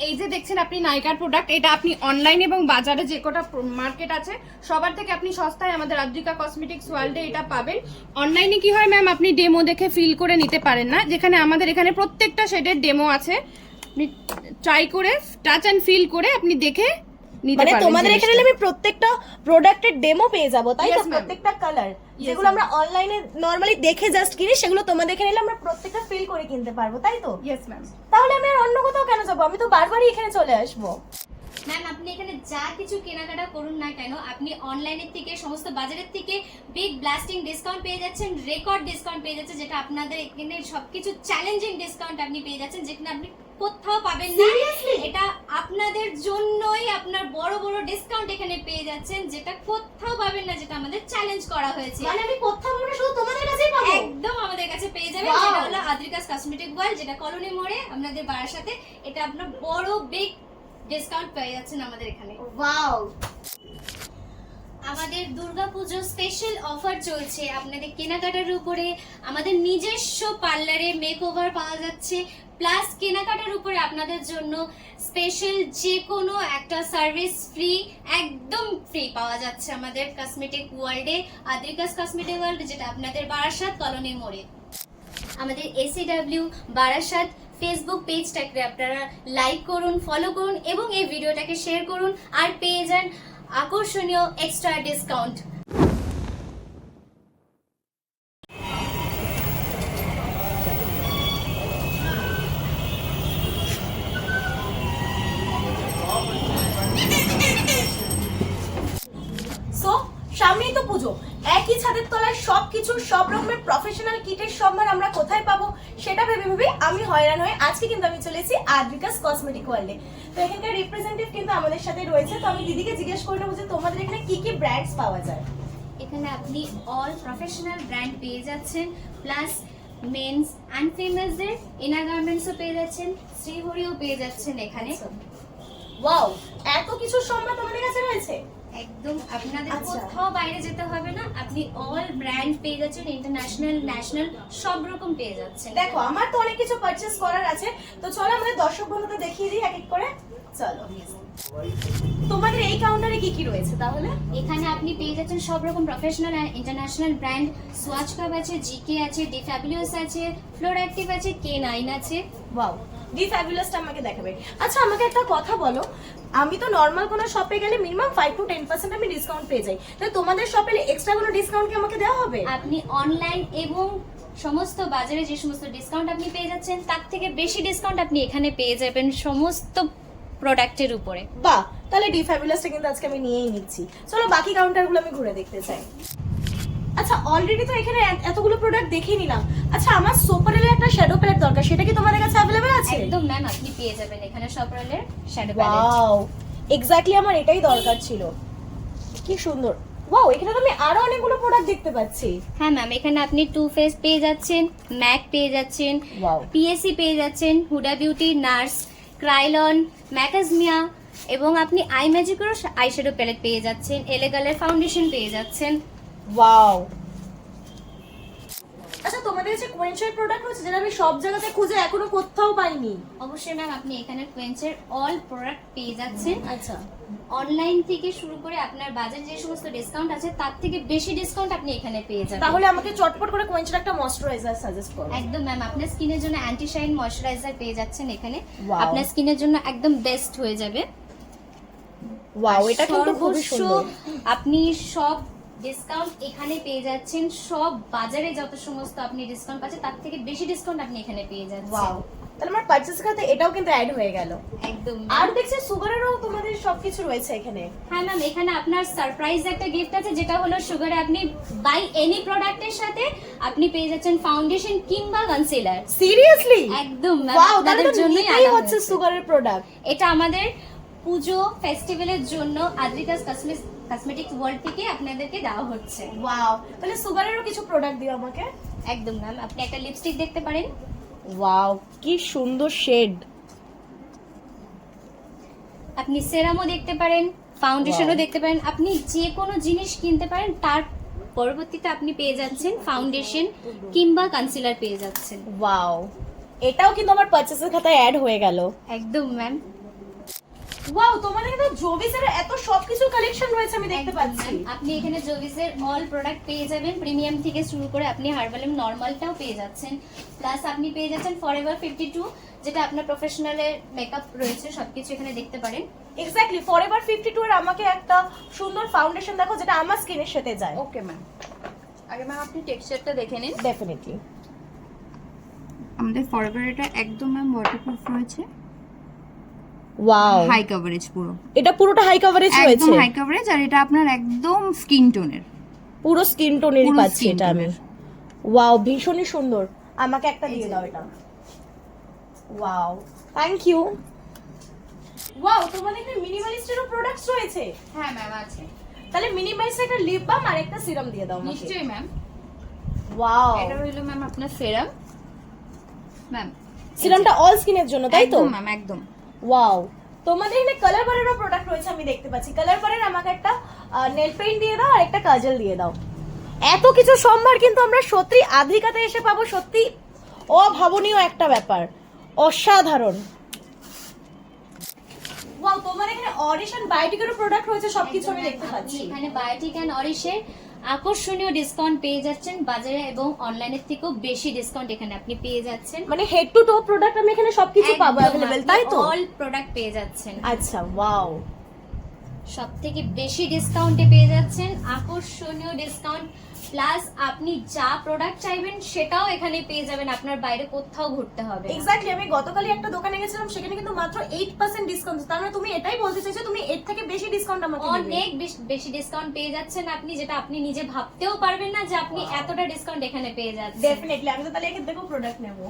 এই যে দেখছেন আপনি নাইকার প্রোডাক্ট, এটা আপনি অনলাইন এবং বাজারে যে কটা মার্কেট আছে সবার থেকে আপনি সস্তায় আমাদের আদ্রিকা কসমেটিক্স ওয়ার্ল্ডে এটা পাবেন। অনলাইনে কি হয় ম্যাম, আপনি ডেমো দেখে ফিল করে নিতে পারেন না, যেখানে আমাদের এখানে প্রত্যেকটা শেডের ডেমো আছে, আপনি ট্রাই করে টাচ অ্যান্ড ফিল করে আপনি দেখে নিতে মানে পারবেন। তোমাদের এখানে আমি প্রত্যেকটা প্রোডাক্টের ডেমো পেয়ে যাবো, তাই তো? Yes, ma'am. প্রত্যেকটা কালার Yes, যেগুলো আমরা অনলাইনে নরমালি দেখে জাস্ট কিনি, সেগুলো তোমাদের এখানে এলে আমরা প্রত্যেকটা ফিল করে কিনতে পারবো, তাই তো? Yes ma'am. তাহলে আমি আর অন্য কোথাও কেন যাবো? আমি তো বারবারই এখানে চলে আসবো। ম্যাম আপনি এখানে যা কিছু কেনাকাটা করুন না কেন, আপনি অনলাইনের থেকে সমস্ত বাজারের থেকে বিগ ব্লাস্টিং ডিসকাউন্ট পেয়ে যাচ্ছেন, রেকর্ড ডিসকাউন্ট পেয়ে যাচ্ছেন, যেটা আপনাদের এখানে সবকিছু চ্যালেঞ্জিং ডিসকাউন্ট আপনি পেয়ে যাচ্ছেন, যেখানে আপনি কোথাও পাবেন না। এটা আপনাদের জন্যই আপনার বড় বড় ডিসকাউন্ট এখানে পেয়ে যাচ্ছেন, যেটা কোথাও পাবেন না, যেটা আমাদের চ্যালেঞ্জ করা হয়েছে। মানে আমি কোথাও না, শুধু তোমাদের কাছেই পাবো? একদম আমাদের কাছে পেয়ে যাবেন। Wow! যেটা হলো আদ্রিকাস কসমেটিক ওয়ার্ল্ড, যেটা কলোনি মোড়ে আপনাদের বাড়ার সাথে। এটা আপনার বড় বিগ ডিসকাউন্ট পেয়ে যাচ্ছেন আমাদের এখানে। ওয়াও, আমাদের দুর্গাপুজো স্পেশাল অফার চলছে আপনাদের কেনাকাটার উপরে। আমাদের নিজস্ব পার্লারে মেকওভার পাওয়া যাচ্ছে, প্লাস কেনাকাটার উপরে আপনাদের জন্য স্পেশাল যে কোনো একটা সার্ভিস ফ্রি, একদম ফ্রি পাওয়া যাচ্ছে আমাদের কসমেটিক ওয়ার্ল্ডে, আদ্রিকাস কসমেটিক ওয়ার্ল্ড, যেটা আপনাদের বারাসাত কলোনি মোড়ে। আমাদের এসিডব্লিউ বারাসাত ফেসবুক পেজটাকে আপনারা লাইক করুন, ফলো করুন এবং এই ভিডিওটাকে শেয়ার করুন, আর পেয়ে যান আকর্ষণীয় এক্সট্রা ডিসকাউন্ট। সো সামনেই তো পুজো, একই ছাদের তলায় সবকিছু সব রকমের প্রফেশনাল কিটের সম্মান আমরা কোথায় পাবো সেটা ভেবে ভেবে আমি হয়রান হয়ে আজকে কিন্তু আমি চলে এসেছি আদ্রিকাস কসমেটিক ওয়ার্ল্ডে। তো এখানকার রিপ্রেজেন্টেটিভ কিন্তু আমাদের সাথে রয়েছে, তো আমি দিদিকে জিজ্ঞেস করে নেবো যে তোমাদের এখানে কি কি ব্র্যান্ডস পাওয়া যায়। এখানে আপনি অল প্রফেশনাল ব্র্যান্ড পেয়ে যাচ্ছেন, প্লাস মেন্স অ্যান্ড ফিমেলসদের ইনার গার্মেন্টসও পেয়ে যাচ্ছেন, শ্রীহরিও পেয়ে যাচ্ছেন এখানে। ওয়াও, এত কিছু সম্মান তোমাদের কাছে রয়েছে? একদম আপনাদের আচ্ছা। কোথাও বাইরে যেতে হবে না, আপনি অল ব্র্যান্ড পেয়ে যাচ্ছেন, ইন্টারন্যাশনাল ন্যাশনাল সব রকম পেয়ে যাচ্ছেন। দেখো আমার তো অনেক কিছু পারচেজ করার আছে, তো চলো আমাদের দর্শক বন্ধুদের দেখিয়ে দিই এক এক করে। চলো, তোমাদের এই কাউন্টারে কি কি রয়েছে তাহলে? এখানে আপনি পেয়ে যাচ্ছেন সব রকম প্রফেশনাল আর ইন্টারন্যাশনাল ব্র্যান্ড। সোয়াচ কাপ আছে, জিকে আছে, ডি ফ্যাবুলাস আছে, ফ্লোর অ্যাক্টিভ আছে, K9 আছে। ওয়াও, ডি ফ্যাবুলাসটা আমাকে দেখাবে। আচ্ছা আমাকে একটা কথা বলো, আমি তো নর্মাল কোনো শপে গেলে মিনিমাম 5 to 10% আমি ডিসকাউন্ট পেয়ে যাই, তাহলে তোমাদের শপে এক্সট্রা কোনো ডিসকাউন্ট কি আমাকে দেওয়া হবে? আপনি অনলাইন এবং সমস্ত বাজারে যে সমস্ত ডিসকাউন্ট আপনি পেয়ে যাচ্ছেন, তার থেকে বেশি ডিসকাউন্ট আপনি এখানে পেয়ে যাবেন সমস্ত প্রোডাক্টের উপরে। বাহ, তাহলে ডি ফ্যাবুলাসটা কিন্তু আজকে আমি নিয়েই নিচ্ছি। চলো বাকি কাউন্টারগুলো আমি ঘুরে দেখতে চাই। আচ্ছা অলরেডি তো এখানে এতগুলো প্রোডাক্ট দেখে নিলাম। আচ্ছা আমার সোপারেলের একটা শ্যাডো প্যালেট দরকার, সেটা কি তোমাদের কাছে অ্যাভেলেবল আছে? একদম ম্যাম, আপনি পেয়ে যাবেন এখানে সপরালের শ্যাডো প্যালেট। ওয়াও, এক্স্যাক্টলি আমার এটাই দরকার ছিল। কি সুন্দর। ওয়াও, এখানে তো আমি আরো অনেকগুলো প্রোডাক্ট দেখতে পাচ্ছি। হ্যাঁ ম্যাম, এখানে আপনি টু ফেস পেয়ে যাচ্ছেন, ম্যাক পেয়ে যাচ্ছেন, ওয়াও, পিএসসি পেয়ে যাচ্ছেন, হুডা বিউটি, নার্স, ক্রাইলন, ম্যাকাজমিয়া, এবং আপনি আই ম্যাজিকেরও আইশ্যাডো প্যালেট পেয়ে যাচ্ছেন, এলেগালের ফাউন্ডেশন পেয়ে যাচ্ছেন। ওয়াও। আচ্ছা তোমাদের কাছে কোয়েনশার প্রোডাক্ট আছে যেটা আমি সব জায়গাতে খুঁজে এখনো কোথাও পাইনি? অবশ্যই ম্যাম, আপনি এখানে কোয়েন্সের অল প্রোডাক্ট পেয়ে যাচ্ছেন। আচ্ছা, অনলাইন থেকে শুরু করে আপনার বাজারে যে সমস্ত ডিসকাউন্ট আছে, তার থেকে বেশি ডিসকাউন্ট আপনি এখানে পেয়ে যাবেন। তাহলে আমাকে চটপট করে কোয়েনশার একটা ময়শ্চারাইজার সাজেস্ট করো। একদম ম্যাম, আপনার স্কিনের জন্য অ্যান্টি শাইন ময়শ্চারাইজার পেয়ে যাচ্ছেন এখানে। Wow. আপনার স্কিনের জন্য একদম বেস্ট হয়ে যাবে। ওয়াও, এটা কিন্তু খুবই সর্বস্ব সুন্দর। আপনি সব ডিসকাউন্ট এখানে পেয়ে যাচ্ছেন, সব বাজারে যত সমস্ত আপনি ডিসকাউন্ট পাচ্ছেন, তার থেকে বেশি ডিসকাউন্ট আপনি এখানে পেয়ে যাচ্ছেন। ওয়াও, তাহলে আমার পারচেজ করতে এটাও কিন্তু অ্যাড হয়ে গেল। একদম। আর দেখছি সুগারেরও তোমাদের সবকিছু রয়েছে এখানে। হ্যাঁ ম্যাম, এখানে আপনার সারপ্রাইজ একটা গিফট আছে, যেটা হলো সুগারে আপনি বাই এনি প্রোডাক্টের সাথে আপনি পেয়ে যাচ্ছেন ফাউন্ডেশন কিংবা কনসিলার। সিরিয়াসলি? একদম ম্যাম, ওয়াও, তাহলে আপনাদের তো জন্যই নিতেই আনা হচ্ছে হয়েছে। সুগারের প্রোডাক্ট। এটা আমাদের পুজো ফেস্টিভ্যালের জন্য আদ্রিকাস কসমেটিক্স ওয়ার্ল্ড থেকে আপনাদেরকে দেওয়া হচ্ছে। ওয়াও, তাহলে সুগারেরও কিছু প্রোডাক্ট দিও আমাকে। একদম ম্যাম, আপনি একটা লিপস্টিক দেখতে পারেন। ওয়াও, কি সুন্দর শেড। আপনি সেরামও দেখতে পারেন, ফাউন্ডেশনও Wow. দেখতে পারেন। আপনি যে কোনো জিনিস কিনতে পারেন, তার পরবর্তীতে আপনি পেয়ে যাচ্ছেন ফাউন্ডেশন কিংবা কনসিলার পেয়ে যাচ্ছেন। ওয়াও, এটাও কিন্তু আমার পারচেজের খাতায় অ্যাড হয়ে গেল। একদম ম্যাম। ওয়াও, তোমাদের কিন্তু জোভিসের এত সবকিছু কালেকশন রয়েছে আমি দেখতে একদম পাচ্ছি। ma'am, আপনি এখানে জোভিসের অল প্রোডাক্ট পেয়ে যাবেন, প্রিমিয়াম থেকে শুরু করে আপনি হার্বালিম নরমালটাও পেয়ে যাচ্ছেন, প্লাস আপনি পেয়ে যাচ্ছেন ফরএভার 52, যেটা আপনার প্রফেশনালের মেকআপ রয়েছে, সবকিছু এখানে দেখতে পারেন। এক্স্যাক্টলি, ফরএভার 52 এর আমাকে একটা সুন্দর ফাউন্ডেশন দেখো যেটা আমার স্কিনের সাথে যায়। ওকে ম্যাম, আগে ম্যাম আপনি টেক্সচারটা দেখে নিন। ডেফিনেটলি। আমাদের ফরএভার এটা একদম ম্যাম ওয়াটারপ্রুফ রয়েছে, ওয়াও, হাই কভারেজ পুরো, এটা পুরোটা হাই কভারেজ একদম রয়েছে, হাই কভারেজ, আর এটা আপনার একদম স্কিন টোনের, পুরো স্কিন টোনেরই পুরো পাচ্ছি skin এটা আমি। tone-এর। ওয়াও, ভীষণই সুন্দর। আমাকে একটা দিয়ে দাও এটা। Wow, thank you. ওয়াও, তোমাদের এখানে মিনিমালিস্টেরও প্রোডাক্টস রয়েছে। হ্যাঁ ম্যাম আছে, তাহলে মিনিমালিস্টের একটা লিপ বাম আর একটা সিরাম দিয়ে দাও আমাকে। নিশ্চয়ই ম্যাম। ওয়াও, এটা হলো ম্যাম আপনার সেরাম ম্যাম, সিরামটা অল স্কিনের জন্য তাই তো? একদম ম্যাম একদম। ওয়াও, তোমাদের এখানে কালার বারেরও প্রোডাক্ট রয়েছে আমি দেখতে পাচ্ছি। কালার বারের আমাকে একটা নেল পেইন্ট দিয়ে দাও আর একটা কাজল দিয়ে দাও। এত কিছু সম্ভার কিন্তু আমরা সত্যি আদ্রিকাতে এসে পাবো, সত্যি অভাবনীয় একটা ব্যাপার, অসাধারণ। ওয়াও, তোমার এখানে অরিশন বায়োটিকেরও প্রোডাক্ট রয়েছে, সবকিছু আমি দেখতে আপনি পাচ্ছি। এখানে বায়োটিক এন্ড অরিশের আকর্ষণীয় ডিসকাউন্ট পেয়ে যাচ্ছেন, বাজারে এবং অনলাইনের থেকেও বেশি ডিসকাউন্ট এখানে আপনি পেয়ে যাচ্ছেন। মানে হেড টু টো প্রোডাক্ট আমি এখানে সবকিছু পাবো অ্যাভেলেবেল, তাই তো? অল প্রোডাক্ট পেয়ে যাচ্ছেন, আচ্ছা, ওয়াও, সবথেকে বেশি ডিসকাউন্টে পেয়ে যাচ্ছেন, আকর্ষণীয় ডিসকাউন্ট, প্লাস আপনি যা প্রোডাক্ট চাইবেন সেটাও এখানে পেয়ে যাবেন, আপনার বাইরে কোথাও ঘুরতে হবে না। এক্স্যাক্টলি। আমি গতকালই একটা দোকানে গেছিলাম, সেখানে কিন্তু মাত্র 8% ডিসকাউন্ট। তার মানে তুমি এটাই বলতে চাইছো তুমি এর থেকে বেশি ডিসকাউন্ট আমাকে দিবে? অনেক বেশি ডিসকাউন্ট পেয়ে যাচ্ছেন আপনি, যেটা আপনি নিজে ভাবতেও পারবেন না যে আপনি এতটা ডিসকাউন্ট এখানে পেয়ে যাচ্ছেন। ডেফিনেটলি, আমি তো তাহলে এখান থেকেও প্রোডাক্ট নেব।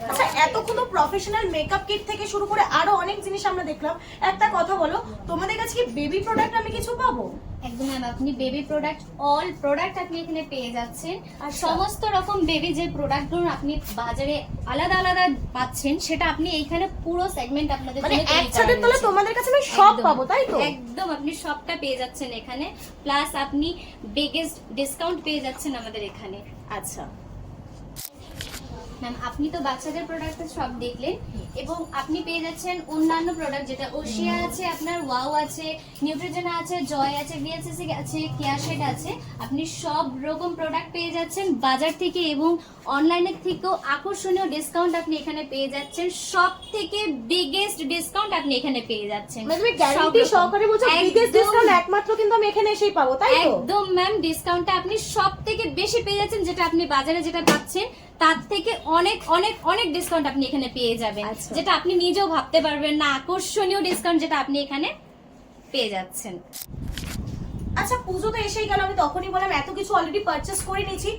আচ্ছা, এতক্ষণ প্রফেশনাল মেকআপ কিট থেকে শুরু করে আরো অনেক জিনিস আমরা দেখলাম। একটা কথা বলো, তোমাদের কাছে কি বেবি প্রোডাক্ট আমি কিছু পাবো? একদম ম্যাম, আপনি বেবি প্রোডাক্ট অল প্রোডাক্ট আপনি এখানে পেয়ে যাচ্ছেন, আর আচ্ছা। সমস্ত রকম বেবি যে প্রোডাক্টগুলো আপনি বাজারে আলাদা আলাদা পাচ্ছেন, সেটা আপনি এইখানে পুরো সেগমেন্ট আপনাদের মানে জন্য তৈরি করা একসাথে তাহলে হয়েছে। তোমাদের কাছে আমি সব একদম, পাবো, তাই তো? একদম, আপনি সবটা পেয়ে যাচ্ছেন এখানে, প্লাস আপনি বিগেস্ট ডিসকাউন্ট পেয়ে যাচ্ছেন আমাদের এখানে। আচ্ছা ম্যাম, আপনি তো বাচ্চাদের প্রোডাক্ট সব দেখলেন, এবং আপনি পেয়ে যাচ্ছেন অন্যান্য প্রোডাক্ট, যেটা ওশিয়া আছে, আপনার ওয়াও আছে, নিউট্রিজেনা আছে, জয় আছে, ভিএসএসি আছে, কেয়ারশেড আছে, আপনি সব রকম প্রোডাক্ট পেয়ে যাচ্ছেন বাজার থেকে, এবং অনলাইনের থেকেও আকর্ষণীয় ডিসকাউন্ট আপনি এখানে পেয়ে যাচ্ছেন, সব থেকে বিগেস্ট ডিসকাউন্ট আপনি এখানে পেয়ে যাচ্ছেন। মানে তুমি গ্যারান্টি সব রকম। সহকারে বলছো বিগেস্ট একদম। ডিসকাউন্ট একমাত্র কিন্তু আমি এখানে এসেই পাবো, তাই তো? একদম ম্যাম, ডিসকাউন্টটা আপনি সব থেকে বেশি পেয়ে যাচ্ছেন, যেটা আপনি বাজারে যেটা পাচ্ছেন তার থেকে অনেক অনেক অনেক ডিসকাউন্ট আপনি এখানে পেয়ে যাবেন, আচ্ছা। যেটা আপনি নিজেও ভাবতে পারবেন না, আকর্ষণীয় ডিসকাউন্ট যেটা আপনি এখানে পেয়ে যাচ্ছেন। আচ্ছা, পুজো তো এসেই গেল, আমি তখনই বললাম এত কিছু অলরেডি পারচেজ করে নিয়েছি।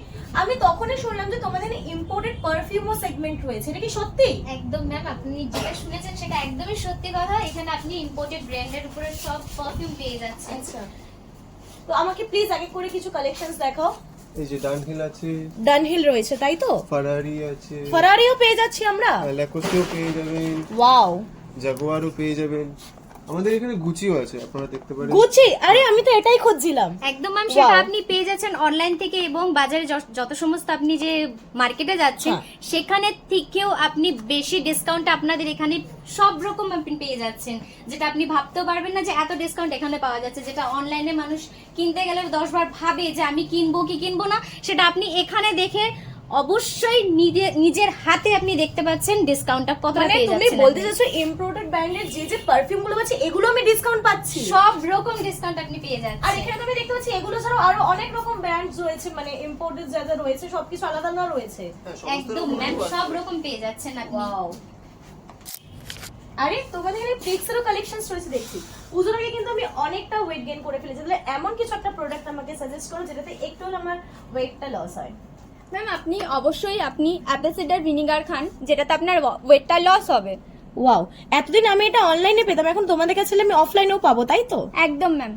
আমি তখনই শুনলাম যে তোমাদের ইম্পোর্টেড পারফিউমও সেগমেন্ট রয়েছে, এটা কি সত্যি? একদম ম্যাম, আপনি যেটা শুনেছেন সেটা একদমই সত্যি কথা, এখানে আপনি ইম্পোর্টেড ব্র্যান্ডের উপরে সব পারফিউম পেয়ে যাচ্ছেন। আচ্ছা, তো আমাকে প্লিজ আগে করে কিছু কালেকশনস দেখাও। এই যে ডানহিল আছে, ডানহিল রয়েছে, তাই তো? ফারারি আছে, ফারারিও পেয়ে যাচ্ছি আমরা। ল্যাকোস্টেও পেয়ে যাবেন, ওয়াও, জাগুয়ারও পেয়ে যাবেন। আমাদের এখানে গুচিও আছে, আপনারা দেখতে পারেন। গুচি, আরে আমি তো এটাই খুঁজছিলাম। একদম ম্যাম, সেটা Wow. আপনি পেয়ে যাচ্ছেন অনলাইন থেকে, এবং বাজারে যত সমস্ত আপনি যে মার্কেটে যাচ্ছেন হ্যাঁ। সেখানে থেকেও আপনি বেশি ডিসকাউন্ট আপনাদের এখানে সব রকম আপনি পেয়ে যাচ্ছেন, যেটা আপনি ভাবতেও পারবেন না যে এত ডিসকাউন্ট এখানে পাওয়া যাচ্ছে, যেটা অনলাইনে মানুষ কিনতে গেলে 10 বার ভাবে যে আমি কিনবো কি কিনবো না, সেটা আপনি এখানে দেখে অবশ্যই নিজের হাতে আপনি দেখতে পাচ্ছেন ডিসকাউন্টটা কতটা মানে পেয়ে তুমি যাচ্ছেন বলতে আপনি। চাইছো ইম্পোর্টেড ব্র্যান্ডের যে পারফিউম গুলো আছে এগুলো আমি ডিসকাউন্ট পাচ্ছি? সব রকম ডিসকাউন্ট আপনি পেয়ে আর যাচ্ছেন। এখানে তুমি দেখতে পাচ্ছি এগুলো ছাড়াও আরো অনেক রকম ব্র্যান্ডস রয়েছে, মানে ইম্পোর্টেড যা যা রয়েছে সবকিছু আলাদা আলাদা রয়েছে। একদম ম্যাম, সব রকম পেয়ে যাচ্ছেন আপনি। ওয়াও, আরে তোমাদের এখানে ফিক্সেরও কালেকশনস রয়েছে দেখছি। পুজোর আগে কিন্তু আমি অনেকটা ওয়েট গেইন করে ফেলেছি, তাহলে এমন কিছু একটা প্রোডাক্ট আমাকে সাজেস্ট করো যেটাতে একটু হলে আমার ওয়েটটা লস হয়। ম্যাম, আপনি অবশ্যই অ্যাপেল সিডার ভিনিগার খান, যেটাতে আপনার ওয়েটটা লস হবে। ওয়াও, এতদিন আমি এটা অনলাইনে পেতাম, এখন তোমাদের কাছে আমি অফলাইনেও পাবো, তাই তো? একদম ম্যাম,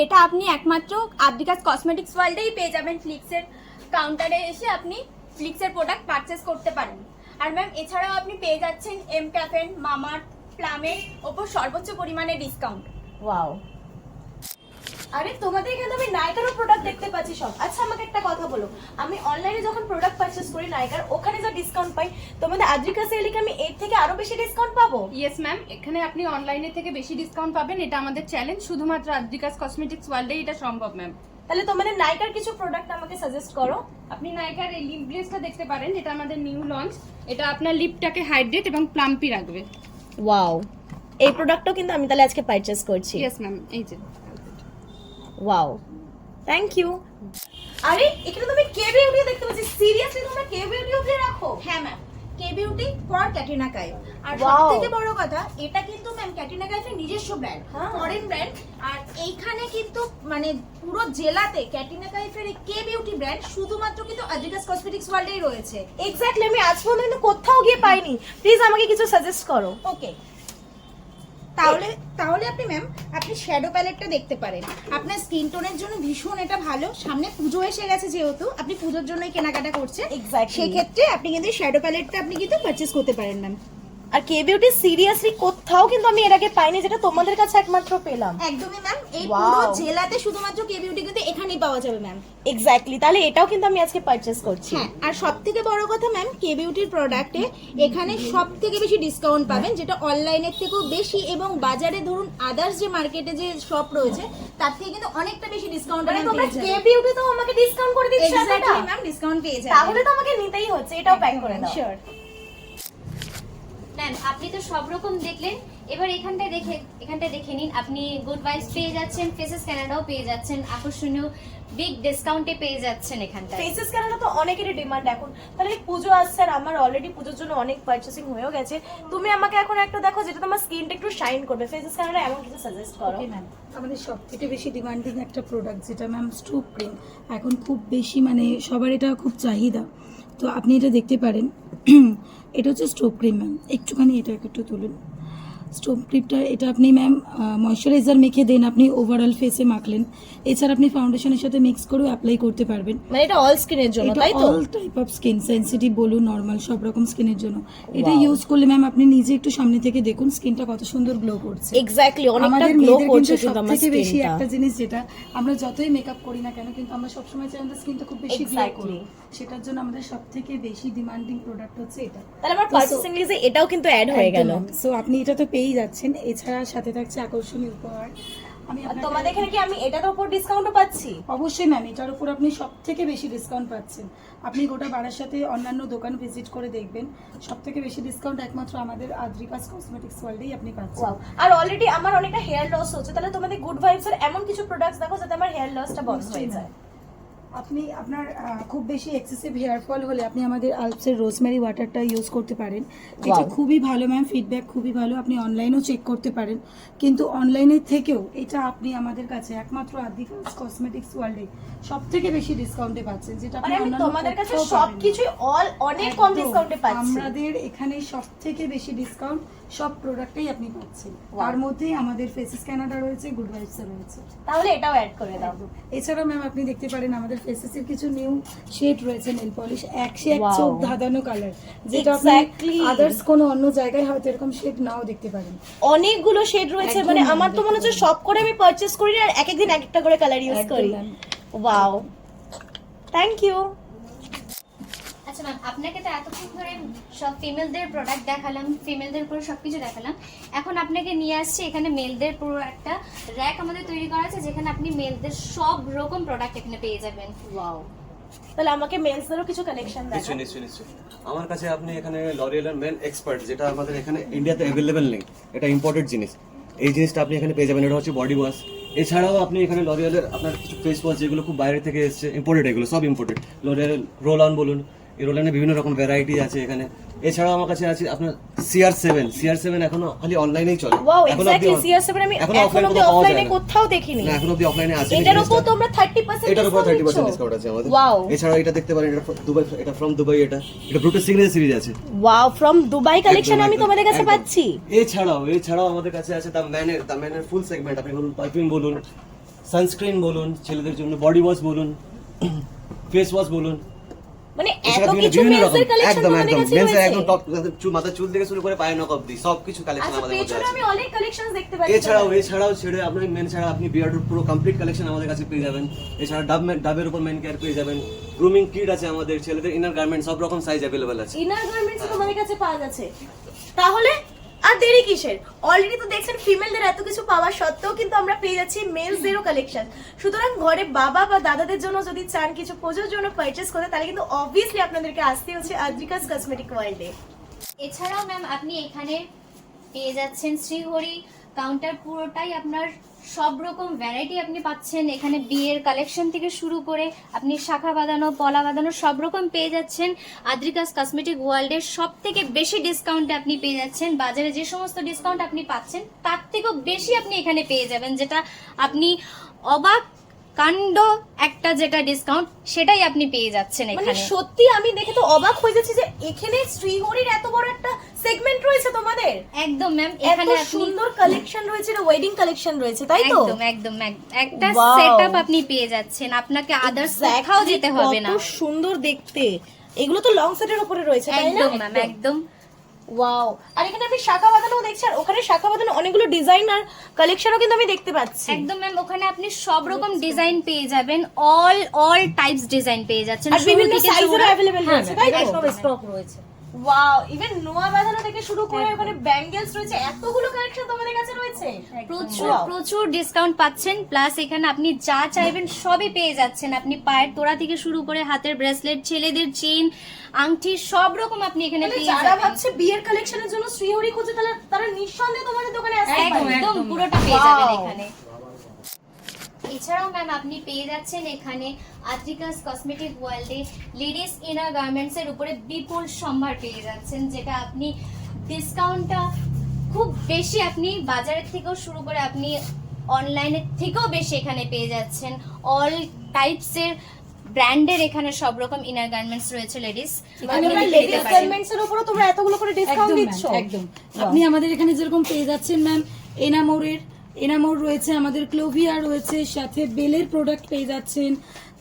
এটা আপনি একমাত্র আদ্রিকাস কসমেটিক্স ওয়ার্ল্ডেই পেয়ে যাবেন। ফ্লিক্সের কাউন্টারে এসে আপনি ফ্লিক্সের প্রোডাক্ট পারচেস করতে পারেন। আর ম্যাম, এছাড়াও আপনি পেয়ে যাচ্ছেন এম ক্যাফেন, মামাআর্থ, প্লামের ওপর সর্বোচ্চ পরিমাণে ডিসকাউন্ট। ওয়াও, আরে তোমাদের এখানে আমি নাইকারও প্রোডাক্ট দেখতে পাচ্ছি সব। আচ্ছা আমাকে একটা কথা বলো, আমি অনলাইনে যখন প্রোডাক্ট পারচেজ করি নাইকার, ওখানে যা ডিসকাউন্ট পাই, তোমাদের আদ্রিকা সেলে কি আমি এর থেকে আরো বেশি ডিসকাউন্ট পাবো? ইয়েস ম্যাম, এখানে আপনি অনলাইনে থেকে বেশি ডিসকাউন্ট পাবেন, এটা আমাদের চ্যালেঞ্জ, শুধুমাত্র আদ্রিকাস কসমেটিক্স ওয়ার্ল্ডে এটা সম্ভব ম্যাম। তাহলে তোমাদের নাইকার কিছু প্রোডাক্ট আমাকে সাজেস্ট করো। আপনি নাইকার এই লিপ গ্লেসটা দেখতে পারেন, এটা আমাদের নিউ লঞ্চ, এটা আপনার লিপটাকে হাইড্রেট এবং প্লাম্পি রাখবে। ওয়াও, এই প্রোডাক্টটাও কিন্তু আমি তাহলে আজকে পারচেজ করছি। ইয়েস ম্যাম, এই যে ওয়াও, থ্যাংক ইউ। আরে এখানে তুমি কে বিউটি দেখতে পাচ্ছি, সিরিয়াসলি তোমরা কে বিউটি অবধি রাখো? হ্যাঁ ma'am, Kay Beauty for Katrina Kaif. আর Wow. সবথেকে বড় কথা, এটা কিন্তু ম্যাম ক্যাটরিনা কাইফের নিজস্ব ব্র্যান্ড, হ্যাঁ। Foreign brand. আর এইখানে কিন্তু মানে পুরো জেলাতে ক্যাটরিনা কাইফের এই কে বিউটি ব্র্যান্ড শুধুমাত্র কিন্তু আদ্রিকাস কসমেটিক্স ওয়ার্ল্ডেই রয়েছে। এক্স্যাক্টলি, আমি আজ পর্যন্ত কিন্তু কোথাও গিয়ে পাইনি। প্লিজ আমাকে কিছু সাজেস্ট করো। ওকে, তাহলে তাহলে আপনি ম্যাম আপনি শ্যাডো প্যালেটটা দেখতে পারেন। আপনার স্কিন টোনের জন্য ভীষণ এটা ভালো। সামনে পুজো এসে গেছে, যেহেতু আপনি পুজোর জন্যই কেনাকাটা করছেন, Exactly. সেক্ষেত্রে আপনি কিন্তু শ্যাডো প্যালেটটা আপনি কিন্তু পারচেজ করতে পারেন ম্যাম। আর কে বিউটি সিরিয়াসলি কোথাও কিন্তু আমি এর আগে পাইনি, যেটা তোমাদের কাছে একমাত্র পেলাম। একদমই ম্যাম, এই Wow. পুরো জেলাতে শুধুমাত্র কে বিউটি কিন্তু এখানেই পাওয়া যাবে ম্যাম। এক্স্যাক্টলি, তাহলে এটাও কিন্তু আমি আজকে পারচেজ করছি। হ্যাঁ, আর সব থেকে বড় কথা ম্যাম, কে বিউটির প্রোডাক্টে এখানে সব থেকে বেশি ডিসকাউন্ট পাবেন, যেটা অনলাইনের থেকেও বেশি, এবং বাজারে ধরুন আদার্স যে মার্কেটে যে শপ রয়েছে তার থেকে কিন্তু অনেকটা বেশি ডিসকাউন্ট মানে তোমরা কে বিউটি তো আমাকে ডিসকাউন্ট করে দিচ্ছ এক্স্যাক্টলি এটা? ম্যাম, ডিসকাউন্ট পেয়ে যাবেন। তাহলে তো আমাকে নিতেই হচ্ছে, এটাও প্যাক করে দাও। শিওর। ম্যাম আপনি তো সব রকম দেখলেন, এবার এখানটায় দেখে নিন, আপনি গুড ভাইবস পেয়ে যাচ্ছেন, ফেসেস কানাডাও পেয়ে যাচ্ছেন, আকর্ষণীয় বিগ ডিসকাউন্টে পেয়ে যাচ্ছেন এখানটায়। ফেসেস কেনাটা তো অনেকেরই ডিমান্ড এখন। তাহলে পুজো আসছে আর আমার অলরেডি পুজোর জন্য অনেক পারচেসিং হয়েও গেছে। তুমি আমাকে এখন একটা দেখো যেটা তোমার স্কিনটা একটু শাইন করবে, ফেসেস কেনাটা এমন কিছু সাজেস্ট করো। ওকে ম্যাম, আমাদের সব থেকে বেশি ডিমান্ডিং একটা প্রোডাক্ট যেটা ম্যাম স্ট্রোক ক্রিম, এখন খুব বেশি মানে সবার এটা খুব চাহিদা। তো আপনি এটা দেখতে পারেন, এটা হচ্ছে স্ট্রোক ক্রিম ম্যাম। একটুখানি এটা একটু তুলুন। স্ট্রোক ক্রিমটা এটা আপনি ম্যাম ময়শ্চারাইজার মেখে দেন, আপনি ওভারঅল ফেসে মাখলেন, এছাড়া আপনি ফাউন্ডেশনের সাথে মিক্স করেও অ্যাপ্লাই করতে পারবেন। মানে এটা অল স্কিনের জন্য, এটা তাই তো? All type of skin, sensitive বলুন নর্মাল, সব রকম স্কিনের জন্য এটা ইউজ করলে ম্যাম আপনি নিজে একটু সামনে থেকে দেখুন স্কিনটা কত সুন্দর গ্লো করছে। এক্স্যাক্টলি, অনেকটা আমাদের গ্লো মেয়েদের করছে কিন্তু কিন্তু আমার সবথেকে বেশি স্কিনটা। একটা জিনিস, যেটা আমরা যতই মেকআপ করি না কেন, কিন্তু আমরা সবসময় চাই আমাদের স্কিনটা খুব বেশি গ্লো Exactly. করুক। সেটার জন্য আমাদের সবথেকে বেশি ডিমান্ডিং প্রোডাক্ট হচ্ছে এটা। তাহলে আমার পারচেসিং লিস্টে এটাও কিন্তু অ্যাড হয়ে গেল। সো আপনি এটা তো পেয়েই যাচ্ছেন, এছাড়া সাথে থাকছে আকর্ষণীয় উপহার। আমি আর আপনাকে- তোমাদের এখানে কি আমি এটার উপর ডিসকাউন্টও পাচ্ছি? অবশ্যই ম্যাম, এটার উপর আপনি সব থেকে বেশি ডিসকাউন্ট পাচ্ছেন। আপনি গোটা বারাসাতে অন্যান্য দোকান ভিজিট করে দেখবেন, সব থেকে বেশি ডিসকাউন্ট একমাত্র আমাদের আদ্রিকাস কসমেটিক্স ওয়ার্ল্ডেই আপনি পাচ্ছেন। ওয়াও, আর অলরেডি আমার অনেকটা হেয়ার লস হচ্ছে, তাহলে তোমাদের গুড ভাইবস এর এমন কিছু প্রোডাক্টস দেখো যাতে আমার হেয়ার লসটা বন্ধ হয়ে যায়। আপনি আপনার খুব বেশি এক্সেসিভ হেয়ার ফল হলে আপনি আমাদের আলপসের রোজমেরি ওয়াটারটা ইউজ করতে পারেন। এটা খুবই ভালো ম্যাম, ফিডব্যাক খুবই ভালো, আপনি অনলাইনেও চেক করতে পারেন। কিন্তু অনলাইনের থেকেও এটা আপনি আমাদের কাছে একমাত্র আদ্রিকাস কসমেটিক্স ওয়ার্ল্ডে সব থেকে বেশি ডিসকাউন্টে পাচ্ছেন, যেটা আপনি মানে আমি অন্যান্য তোমাদের কাছে কোথাও পাবেন না। সবকিছু অনেক কম একদম। ডিসকাউন্টে পাচ্ছি। আমাদের এখানে সব থেকে বেশি ডিসকাউন্ট সব প্রোডাক্টেই আপনি পাচ্ছেন। Wow. তার মধ্যে আমাদের ফেসেস কানাডা রয়েছে, গুড ভাইবস রয়েছে। তাহলে এটাও অ্যাড করে দাও। এছাড়া ম্যাম আপনি দেখতে পারেন আমাদের ফেসেসের কিছু নিউ শেড রয়েছে নেল পলিশ, এক Wow. চোখ ধাঁধানো কালার, যেটা আপনি Exactly. আদার্স কোনো অন্য জায়গায় হয়তো এরকম শেড নাও দেখতে পারেন। অনেকগুলো শেড রয়েছে, একদম মানে ma'am, আমার তো মনে হচ্ছে সব করে আমি পারচেজ করি আর এক একদিন এক একটা করে কালার ইউজ একদম করি। ma'am। Wow, thank you. আচ্ছা ম্যাম, আপনাকে তো এতক্ষণ ধরে সব ফিমেলদের প্রোডাক্ট দেখালাম, ফিমেলদের উপরে সবকিছু দেখালাম, এখন আপনাকে নিয়ে আসছি এখানে মেলদের পুরো একটা র্যাক আমাদের তৈরি করা আছে, যেখানে আপনি মেলদের সব রকম প্রোডাক্ট এখানে পেয়ে যাবেন। ওয়াও, তাহলে আমাকে মেলসেরও কিছু কালেকশন দেখাও। নিশ্চয়ই নিশ্চয়ই নিশ্চয়ই আমার কাছে আপনি এখানে লরিয়েলের মেন এক্সপার্ট, যেটা আমাদের এখানে ইন্ডিয়াতে অ্যাভেলেবেল নেই, এটা ইম্পোর্টেড জিনিস। এই জিনিসটা আপনি এখানে পেয়ে যাবেন, এটা হচ্ছে বডি ওয়াশ। এছাড়াও আপনি এখানে লরিয়েলের আপনার কিছু ফেস ওয়াশ যেগুলো খুব বাইরে থেকে এসেছে, ইম্পোর্টেড, এগুলো সব ইম্পোর্টেড। লরিয়েল রোল অন বলুন, এই রোল অনের বিভিন্ন রকম ভ্যারাইটি আছে এখানে। এছাড়াও আমার কাছে আছে আপনার CR7 এখনো খালি অনলাইনেই চলে। ওয়াও, এখনো অবধি এক্স্যাক্টলি, CR7 আমি এখনো এখন অফলাইনে অবধি কোথাও পাওয়া অফলাইনে যায় না। কোথাও দেখিনি। না, এখনো অবধি অফলাইনে আছে। এটার উপর তোমরা 30% এটার উপর 30% ডিসকাউন্ট ডিসকাউন্ট আছে আমাদের। ওয়াও, এছাড়াও এটা দেখতে পারেন, এটা দুবাই, এটা ফ্রম দুবাই, এটা ব্রুটাস সিগনেচার সিরিজ আছে। ওয়াও, ফ্রম দুবাই কালেকশন একদম, আমি একদম, তোমাদের কাছে একদম। পাচ্ছি। এছাড়াও আমাদের কাছে আছে দ্য ম্যানের ফুল সেগমেন্ট। আপনি বলুন পারফিউম বলুন, সানস্ক্রিন বলুন, ছেলেদের জন্য বডি ওয়াশ বলুন, ফেস ওয়াশ বলুন, মানে এছাড়া এত কিছু বিভিন্ন মেন্সের রকম কালেকশন একদম তোমাদের একদম কাছে মেন্সের রয়েছে। একদম টপ মাথা চুল থেকে শুরু করে পায়ের নখ অবধি সবকিছু কালেকশন আচ্ছা, আমাদের মধ্যে পেছনে আছে। আমি অনেক কালেকশন দেখতে পাচ্ছি। এছাড়াও ছেড়ে আপনি মেন ছাড়া আপনি বিয়ার্ডের পুরো কমপ্লিট কালেকশন আমাদের কাছে পেয়ে যাবেন। এছাড়া ডাবের উপর মেন কেয়ার পেয়ে যাবেন, গ্রুমিং কিট আছে আমাদের, ছেলেদের ইনার গার্মেন্ট সব রকম সাইজ অ্যাভেলেবল আছে। ইনার গার্মেন্টস তোমাদের কাছে পাওয়া যাচ্ছে। তাহলে আর দেরি কিসের? অলরেডি তো দেখছেন ফিমেলদের এত কিছু পাওয়া সত্ত্বেও কিন্তু আমরা পেয়ে যাচ্ছি মেলসদেরও কালেকশন। সুতরাং ঘরে বাবা বা দাদাদের জন্য যদি চান কিছু পুজোর জন্য পারচেজ করতে, তাহলে কিন্তু অবভিয়াসলি আপনাদেরকে আসতে হচ্ছে আদ্রিকাস কসমেটিক ওয়ার্ল্ডে। এছাড়াও ম্যাম আপনি এখানে পেয়ে যাচ্ছেন শ্রীহরি কাউন্টার, পুরোটাই আপনার সব রকম ভ্যারাইটি আপনি পাচ্ছেন এখানে। বিয়ের কালেকশন থেকে শুরু করে আপনি শাখা বাঁধানো, পলা বাঁধানো সব রকম পেয়ে যাচ্ছেন। আদ্রিকাস কসমেটিক ওয়ার্ল্ডের সব থেকে বেশি ডিসকাউন্টে আপনি পেয়ে যাচ্ছেন। বাজারে যে সমস্ত ডিসকাউন্ট আপনি পাচ্ছেন তার থেকেও বেশি আপনি এখানে পেয়ে যাবেন, যেটা আপনি অবাক কাণ্ড একটা যেটা ডিসকাউন্ট সেটাই আপনি পেয়ে যাচ্ছেন মানে এখানে। সত্যি আমি দেখে তো অবাক হয়ে যাচ্ছি যে এখানে শ্রীহরির এত বড় একটা সেগমেন্ট রয়েছে তোমাদের। একদম ম্যাম, এত এখানে আপনি সুন্দর কালেকশন রয়েছে, এটা ওয়েডিং কালেকশন রয়েছে, তাই তো? একদম একদম একটা Wow! সেটআপ আপনি পেয়ে যাচ্ছেন, আপনাকে আদার্স কোথাও যেতে হবে না। কত সুন্দর দেখতে। এগুলো তো লং সেটের উপরে রয়েছে, তাই না? একদম ম্যাম, একদম। ওয়াও। আর এখানে আমি শাখা বাঁধানো দেখছি, আর ওখানে শাখা বাঁধানো অনেকগুলো ডিজাইন আর কালেকশনও কিন্তু আমি দেখতে পাচ্ছি। একদম ম্যাম, ওখানে আপনি সব রকম ডিজাইন পেয়ে যাবেন, অল টাইপস ডিজাইন পেয়ে যাচ্ছেন। আর শুরু বিভিন্ন থেকে সাইজের চূড়া- अवेलेबल রয়েছে, তাই তো? একদম, স্টক রয়েছে। ওয়াও, ইভেন নোয়া বাঁধানো থেকে শুরু করে ওখানে ব্যাঙ্গেলস রয়েছে, এতগুলো কালেকশন তোমাদের কাছে রয়েছে। প্রচুর ডিসকাউন্ট পাচ্ছেন। প্লাস এখানে আপনি যা চাইবেন সবই পেয়ে যাচ্ছেন। আপনি পায়ের তোড়া থেকে শুরু করে হাতের ব্রেসলেট, ছেলেদের চেইন, আংটি সব রকম আপনি এখানে মানে পেয়ে যারা যাবেন। ভাবছে বিয়ের কালেকশনের জন্য শ্রীহরি খুঁজে, তারা নিঃসন্দেহে তোমাদের দোকানে আসতে পারে। একদম পুরোটা পেয়ে যাবেন Wow! এখানে। এছাড়াও ম্যাম আপনি পেয়ে যাচ্ছেন এখানে আদ্রিকাস কসমেটিক ওয়ার্ল্ডে লেডিস ইনার গার্মেন্টস এর উপরে বিপুল সম্ভার পেয়ে যাচ্ছেন, যেটা আপনি ডিসকাউন্টটা খুব বেশি আপনি বাজারের থেকেও শুরু করে আপনি অনলাইনের থেকেও বেশি এখানে পেয়ে যাচ্ছেন। অল টাইপস এর ব্র্যান্ডের এখানে সব রকম ইনার গার্মেন্টস রয়েছে লেডিস। মানে লেডিস গার্মেন্টস এর উপরে তোমরা এতগুলো করে ডিসকাউন্ট একদম দিচ্ছ। ম্যাম, একদম। আপনি আমাদের এখানে যেরকম পেয়ে যাচ্ছেন ম্যাম, এনামোর রয়েছে, আমাদের ক্লোভিয়া রয়েছে, সাথে বেলের প্রোডাক্ট পেয়ে যাচ্ছেন।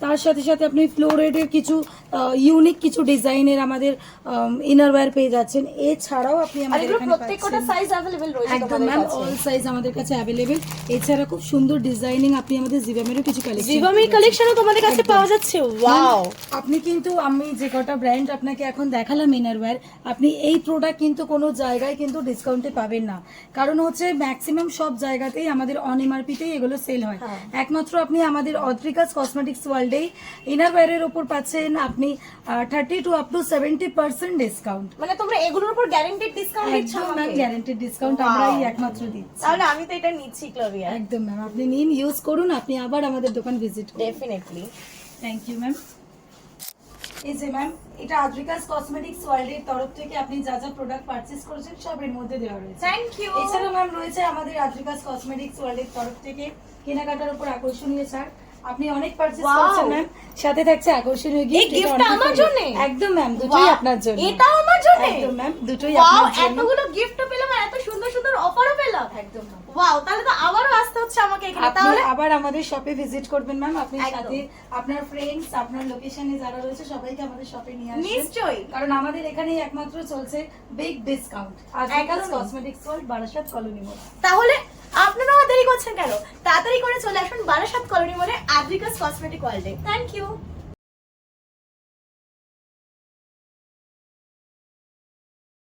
তার সাথে সাথে আপনি ফ্লোরেডের কিছু ইউনিক কিছু ডিজাইনের আমাদের ইনারওয়্যার পেয়ে যাচ্ছেন। এছাড়াও আপনি আর আমাদের এগুলো এখানে প্রত্যেকটা পাচ্ছেন সাইজ अवेलेबल রয়েছে একদম তোমাদের ম্যাম, কাছে। অল সাইজ আমাদের কাছে অ্যাভেলেবেল। এছাড়া খুব সুন্দর ডিজাইনিং আপনি আমাদের জিভামেরও কিছু কালেকশন জিভামির কালেকশনও তোমাদের কাছে পাওয়া যাচ্ছে। ওয়াও। আপনি কিন্তু আমি যে কটা ব্র্যান্ড আপনাকে এখন দেখালাম ইনারওয়্যার, আপনি এই প্রোডাক্ট কিন্তু কোনো জায়গায় কিন্তু ডিসকাউন্টে পাবেন না। কারণ হচ্ছে ম্যাক্সিমাম সব জায়গাতেই আমাদের অন এমআরপিতেই এগুলো সেল হয়। একমাত্র আপনি আমাদের আদ্রিকাস কসমেটিক্স ওয়ার্ল্ডেই ইনারওয়্যারের উপর পাচ্ছেন আপনি 30 to up to 70% ডিসকাউন্ট। মানে তোমরা এগুলোর উপর গ্যারান্টেড ডিসকাউন্ট দিচ্ছ একদম ম্যাম, আমাকে? Guaranteed discount Wow! আমরাই একমাত্র দিচ্ছি। তাহলে আমি তো এটা নিচ্ছি ক্লোভিয়া। একদম ম্যাম, আপনি নিন, ইউজ করুন, আপনি আবার আমাদের দোকান ভিজিট করুন। ডেফিনেটলি। Thank you ma'am. এই যে ম্যাম, এটা আদ্রিকাস কসমেটিক্স ওয়ার্ল্ডের তরফ থেকে আপনি যা যা প্রোডাক্ট পারচেজ করেছেন সব এর মধ্যে দেওয়া রয়েছে। Thank you. এছাড়া ম্যাম রয়েছে আমাদের আদ্রিকাস কসমেটিক্স ওয়ার্ল্ডের তরফ থেকে কেনাকাটার উপর আকর্ষণীয় ছাড়। আপনি অনেক পারচেজ Wow! করেছেন ম্যাম, সাথে থাকছে আকর্ষণীয় এই গিফট। গিফটটা আমার জন্য? একদম ম্যাম, দুটোই Wow! আপনার জন্য। এটাও আমার জন্য? একদম ম্যাম, দুটোই ওয়াও, আপনার জন্য। এতগুলো গিফটও পেলাম আর এত সুন্দর সুন্দর অফারও পেলাম। একদম ম্যাম। ওয়াও, তাহলে তো আবারও আসতে হচ্ছে আমাকে এখানে। আপনি তাহলে আবার আমাদের শপে ভিজিট করবেন ম্যাম। আপনি একদম। সাথে আপনার ফ্রেন্ডস, আপনার লোকেশনে যারা রয়েছে সবাইকে আমাদের শপে নিয়ে আসবেন। নিশ্চয়ই। কারণ আমাদের এখানেই একমাত্র চলছে বিগ ডিসকাউন্ট আদ্রিকাস একদমই। কসমেটিক্স ওয়ার্ল্ড, বারাসাত কলোনি মোড়। তাহলে আপনারাও দেরি করছেন কেন? তাড়াতাড়ি করে চলে আসুন বারাসাত কলোনি মোড়ে আদ্রিকাস কসমেটিক ওয়ার্ল্ডে। Thank you.